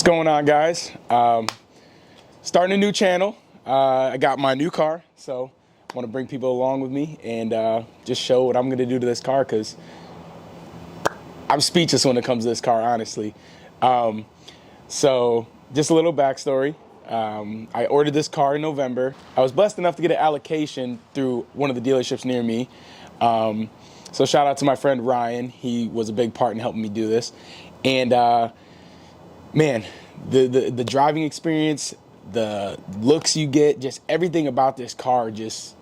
Going on, guys? Starting a new channel. I got my new car, so I want to bring people along with me and just show what I'm going to do to this car, because I'm speechless when it comes to this car, honestly. So just a little backstory. I ordered this car in November. I was blessed enough to get an allocation through one of the dealerships near me. So shout out to my friend Ryan. He was a big part in helping me do this. And man, the driving experience, the looks you get, just everything about this car just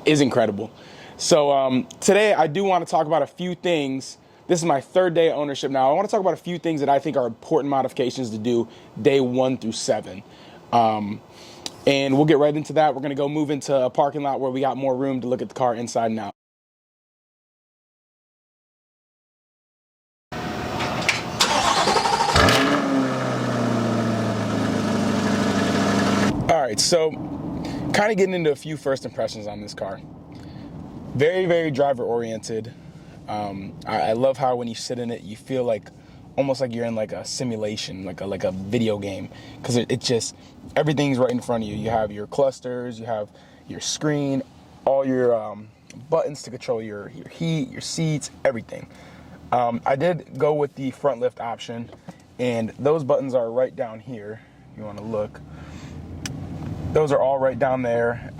is incredible. So today I do want to talk about a few things. This is my third day of ownership now. I want to talk about a few things that I think are important modifications to do day 1 through 7. And we'll get right into that. We're going to go move into a parking lot where we got more room to look at the car inside and out. All right, so kind of getting into a few first impressions on this car. Very, very driver oriented. I love how when you sit in it, you feel like almost like you're in like a simulation, like a video game, because it just, everything's right in front of you. You have your clusters, you have your screen, all your buttons to control your heat, your seats, everything. I did go with the front lift option, and those buttons are right down here. If you want to look, those are all right down there.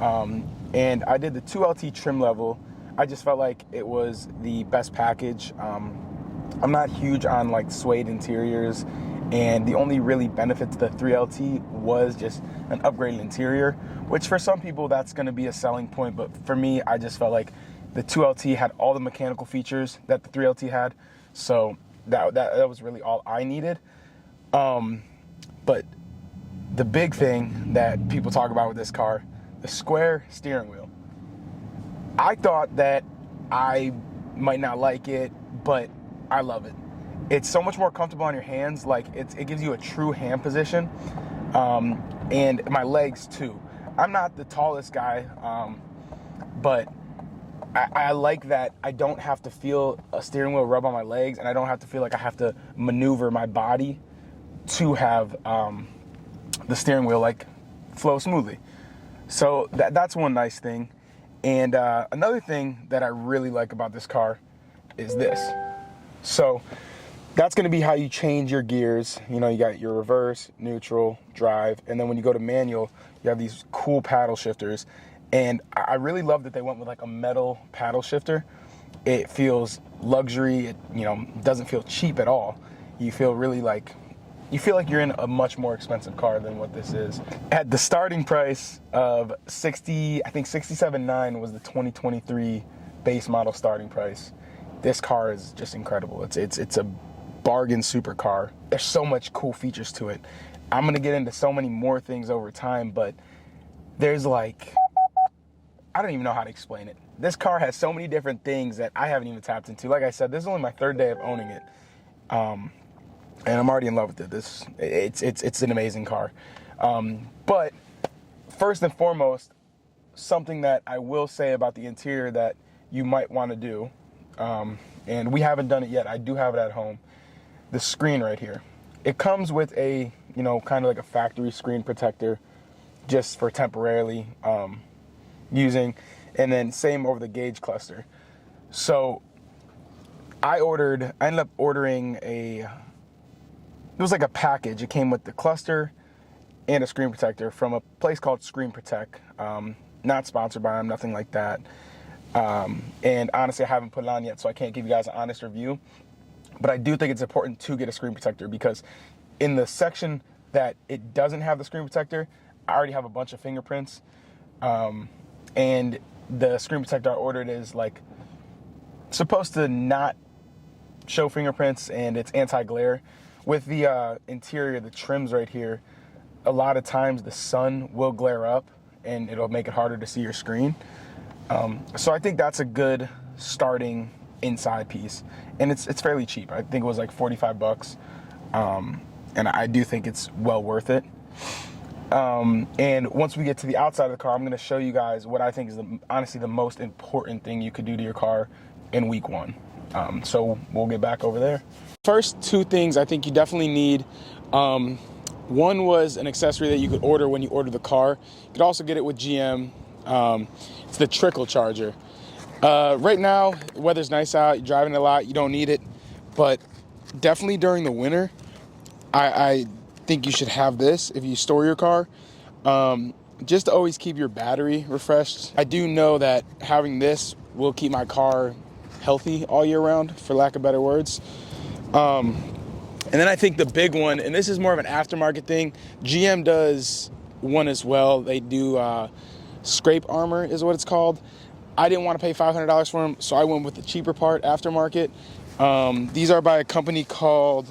And I did the 2LT trim level. I just felt like it was the best package. I'm not huge on like suede interiors, and the only really benefit to the 3LT was just an upgraded interior, which for some people that's going to be a selling point, but for me, I just felt like the 2LT had all the mechanical features that the 3LT had, so that was really all I needed. But the big thing that people talk about with this car, the square steering wheel. I thought that I might not like it, but I love it. It's so much more comfortable on your hands. Like it gives you a true hand position, and my legs too. I'm not the tallest guy, but I like that I don't have to feel a steering wheel rub on my legs, and I don't have to feel like I have to maneuver my body to have the steering wheel like flow smoothly. So that's one nice thing. And another thing that I really like about this car is this. So that's going to be how you change your gears. You know, you got your reverse, neutral, drive, and then when you go to manual, you have these cool paddle shifters. And I really love that they went with like a metal paddle shifter. It feels luxury. It, you know, doesn't feel cheap at all. You feel really like, you feel like you're in a much more expensive car than what this is. At the starting price of I think $67,900 was the 2023 base model starting price. This car is just incredible. It's a bargain supercar. There's so much cool features to it. I'm gonna get into so many more things over time, but there's like, I don't even know how to explain it. This car has so many different things that I haven't even tapped into. Like I said, this is only my third day of owning it. And I'm already in love with it. It's an amazing car. But first and foremost, something that I will say about the interior that you might want to do, and we haven't done it yet. I do have it at home. The screen right here. It comes with a, you know, kind of like a factory screen protector, just for temporarily using, and then same over the gauge cluster. So I ended up ordering it was like a package. It came with the cluster and a screen protector from a place called Screen Protect. Not sponsored by them, nothing like that. And honestly, I haven't put it on yet, so I can't give you guys an honest review. But I do think it's important to get a screen protector, because in the section that it doesn't have the screen protector, I already have a bunch of fingerprints. And the screen protector I ordered is like supposed to not show fingerprints, and it's anti-glare. With the interior, the trims right here, a lot of times the sun will glare up and it'll make it harder to see your screen. So I think that's a good starting inside piece. And it's fairly cheap. I think it was like 45 bucks. And I do think it's well worth it. And once we get to the outside of the car, I'm gonna show you guys what I think is honestly the most important thing you could do to your car in week 1. So we'll get back over there. First two things I think you definitely need. One was an accessory that you could order when you order the car. You could also get it with GM. It's the trickle charger. Right now, weather's nice out, you're driving a lot, you don't need it. But definitely during the winter, I think you should have this if you store your car. Just to always keep your battery refreshed. I do know that having this will keep my car healthy all year round, for lack of better words. And then I think the big one, and this is more of an aftermarket thing, GM does one as well. They do scrape armor is what it's called. I didn't want to pay $500 for them, so I went with the cheaper part, aftermarket. These are by a company called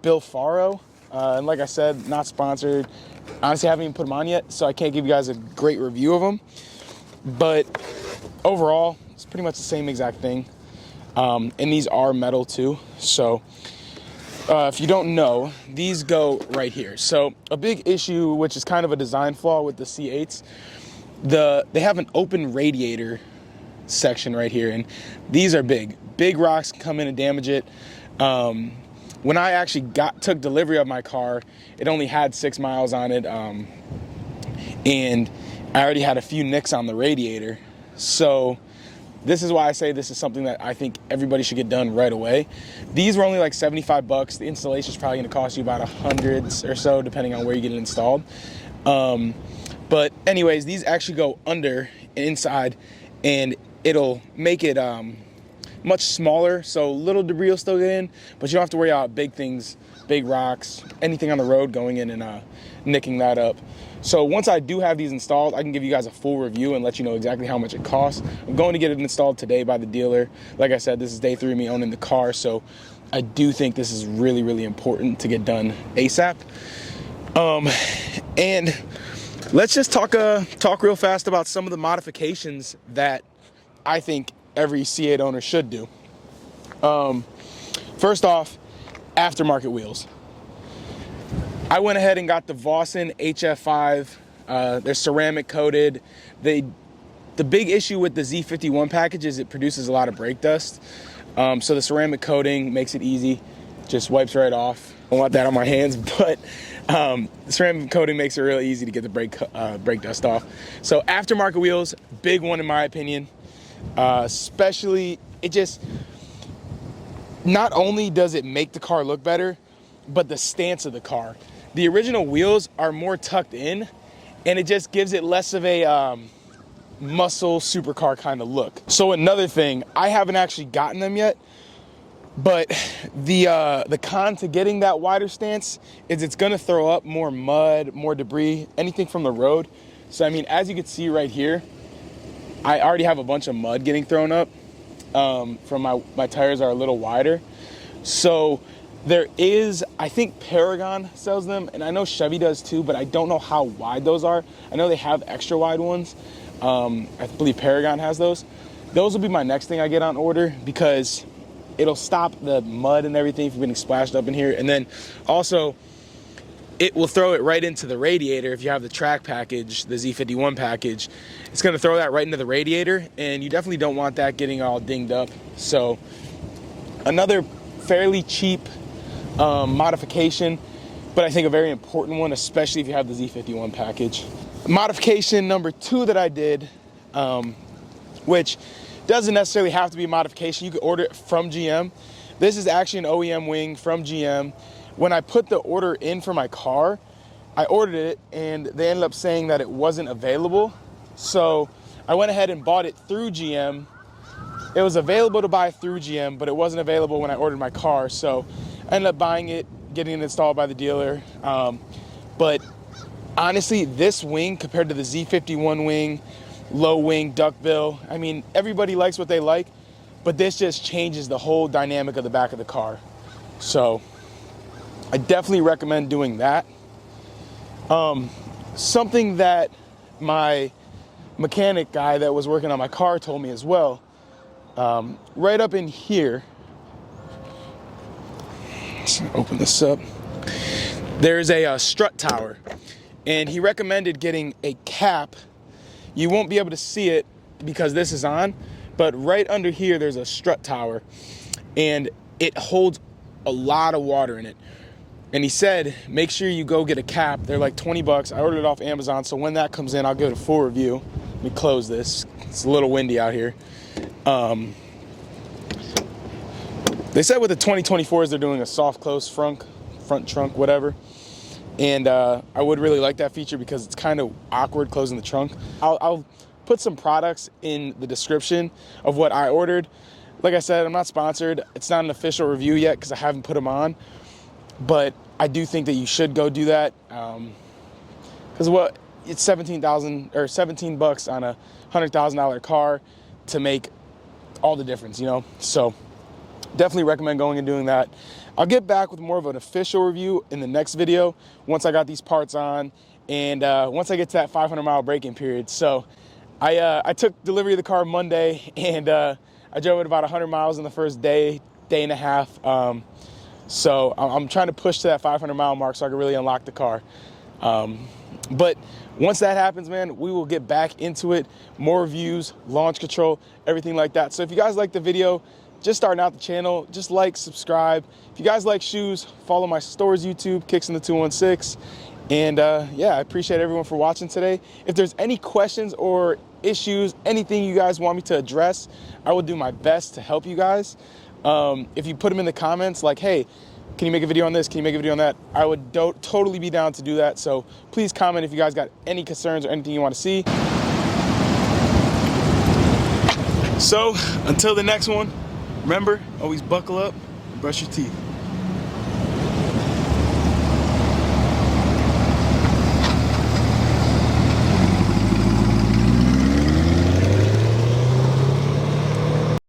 Bill Faro. And like I said, not sponsored. Honestly, I haven't even put them on yet, so I can't give you guys a great review of them. But overall, it's pretty much the same exact thing. And these are metal too. So if you don't know, these go right here. So a big issue, which is kind of a design flaw with the C8s, they have an open radiator section right here, and these are big. Big rocks come in and damage it. When I actually took delivery of my car, it only had 6 miles on it, and I already had a few nicks on the radiator. So this is why I say this is something that I think everybody should get done right away. These were only like $75. The installation is probably going to cost you about $100 or so, depending on where you get it installed. But anyways, these actually go under and inside, and it'll make it much smaller, so little debris will still get in, but you don't have to worry about big things, big rocks, anything on the road going in and nicking that up. So once I do have these installed, I can give you guys a full review and let you know exactly how much it costs. I'm going to get it installed today by the dealer. Like I said, this is day 3 of me owning the car, so I do think this is really, really important to get done ASAP. And let's just talk real fast about some of the modifications that I think every C8 owner should do. First off, aftermarket wheels. I went ahead and got the Vossen HF5. They're ceramic coated. The big issue with the Z51 package is it produces a lot of brake dust. So the ceramic coating makes it easy, just wipes right off. I don't want that on my hands, but the ceramic coating makes it really easy to get the brake dust off. So aftermarket wheels, big one in my opinion. Especially, it just, not only does it make the car look better, but the stance of the car. The original wheels are more tucked in, and it just gives it less of a muscle supercar kind of look. So another thing, I haven't actually gotten them yet, but the con to getting that wider stance is it's gonna throw up more mud, more debris, anything from the road. So I mean, as you can see right here, I already have a bunch of mud getting thrown up from my tires are a little wider. So there is, I think Paragon sells them, and I know Chevy does too, but I don't know how wide those are. I know they have extra wide ones. I believe Paragon has those. Those will be my next thing I get on order, because it'll stop the mud and everything from getting splashed up in here. And then also, it will throw it right into the radiator. If you have the track package, the Z51 package, it's gonna throw that right into the radiator, and you definitely don't want that getting all dinged up. So another fairly cheap modification, but I think a very important one, especially if you have the Z51 package. Modification number 2 that I did, which doesn't necessarily have to be a modification. You could order it from GM. This is actually an OEM wing from GM. When I put the order in for my car, I ordered it and they ended up saying that it wasn't available. So I went ahead and bought it through GM. It was available to buy through GM, but it wasn't available when I ordered my car. So I ended up buying it, getting it installed by the dealer. But honestly, this wing compared to the Z51 wing, low wing, duckbill, I mean, everybody likes what they like, but this just changes the whole dynamic of the back of the car. So I definitely recommend doing that. Something that my mechanic guy that was working on my car told me as well, right up in here, let's open this up, there's a strut tower, and he recommended getting a cap. You won't be able to see it because this is on, but right under here there's a strut tower, and it holds a lot of water in it. And he said, make sure you go get a cap. They're like 20 bucks. I ordered it off Amazon, so when that comes in, I'll give it a full review. Let me close this. It's a little windy out here. They said with the 2024s, they're doing a soft close front trunk, whatever. And I would really like that feature because it's kind of awkward closing the trunk. I'll put some products in the description of what I ordered. Like I said, I'm not sponsored. It's not an official review yet because I haven't put them on. But I do think that you should go do that, because it's $17 bucks on a $100,000 car to make all the difference, you know. So definitely recommend going and doing that. I'll get back with more of an official review in the next video once I got these parts on and once I get to that 500-mile braking period. So I took delivery of the car Monday, and I drove it about 100 miles in the first day and a half. So I'm trying to push to that 500-mile mark so I can really unlock the car. But once that happens, man, we will get back into it. More reviews, launch control, everything like that. So if you guys like the video, just starting out the channel, just like, subscribe. If you guys like shoes, follow my store's YouTube, Kicks in the 216. And yeah, I appreciate everyone for watching today. If there's any questions or issues, anything you guys want me to address, I will do my best to help you guys. If you put them in the comments like, hey, can you make a video on this? Can you make a video on that? I would totally be down to do that. So please comment if you guys got any concerns or anything you want to see. So until the next one, remember, always buckle up and brush your teeth.